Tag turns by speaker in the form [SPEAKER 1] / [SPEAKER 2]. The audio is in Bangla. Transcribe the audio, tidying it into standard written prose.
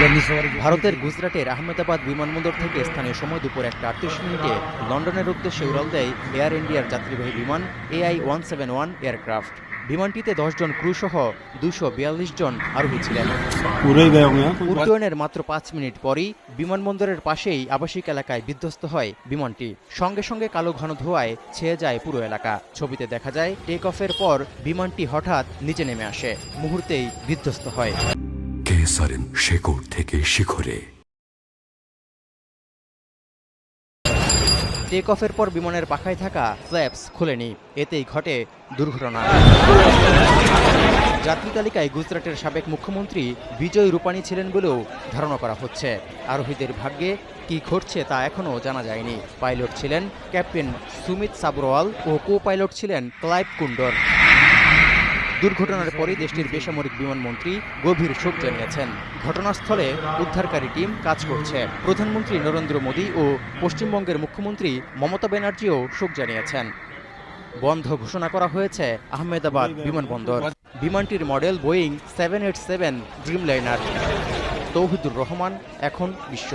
[SPEAKER 1] ভারতের গুজরাটের আহমেদাবাদ বিমানবন্দর থেকে স্থানীয় সময় দুপুর 1:38 লন্ডনের উদ্দেশ্যে উড়াল দেয় এয়ার ইন্ডিয়ার যাত্রীবাহী বিমান AI-171 এয়ারক্রাফট। বিমানটিতে 10 জন ক্রু সহ 242 জন আরোহী ছিলেন। উড্ডয়নের মাত্র 5 মিনিট পরই বিমানবন্দরের পাশেই আবাসিক এলাকায় বিধ্বস্ত হয় বিমানটি। সঙ্গে সঙ্গে কালো ঘন ধোঁয়ায় ছেয়ে যায় পুরো এলাকা। ছবিতে দেখা যায় টেক অফের পর বিমানটি হঠাৎ নিচে নেমে আসে, মুহূর্তেই বিধ্বস্ত হয়।
[SPEAKER 2] কেসারেন শেকড় থেকে শিখরে।
[SPEAKER 1] টেক অফের পর বিমানের পাখায় থাকা ফ্ল্যাপস খুলেনি, এতেই ঘটে দুর্ঘটনা। যাত্রী তালিকায় গুজরাটের সাবেক মুখ্যমন্ত্রী বিজয় রূপানি ছিলেন বলেও ধারণা করা হচ্ছে। আরোহীদের ভাগ্যে কি ঘটছে তা এখনও জানা যায়নি। পাইলট ছিলেন ক্যাপ্টেন সুমিত সাবরওয়াল ও কো পাইলট ছিলেন ক্লাইভ কুন্ডর। দুর্ঘটনার পরে দেশটির বেসামরিক বিমানমন্ত্রী গভীর শোক জানিয়েছেন। ঘটনাস্থলে উদ্ধারকারী টিম কাজ করছে। প্রধানমন্ত্রী নরেন্দ্র মোদী ও পশ্চিমবঙ্গের মুখ্যমন্ত্রী মমতা ব্যানার্জিও শোক জানিয়েছেন। বন্ধ ঘোষণা করা হয়েছে আহমেদাবাদ বিমানবন্দর। বিমানটির model Boeing 787 Dreamliner. Touhidur Rahman, এখন বিশ্ব।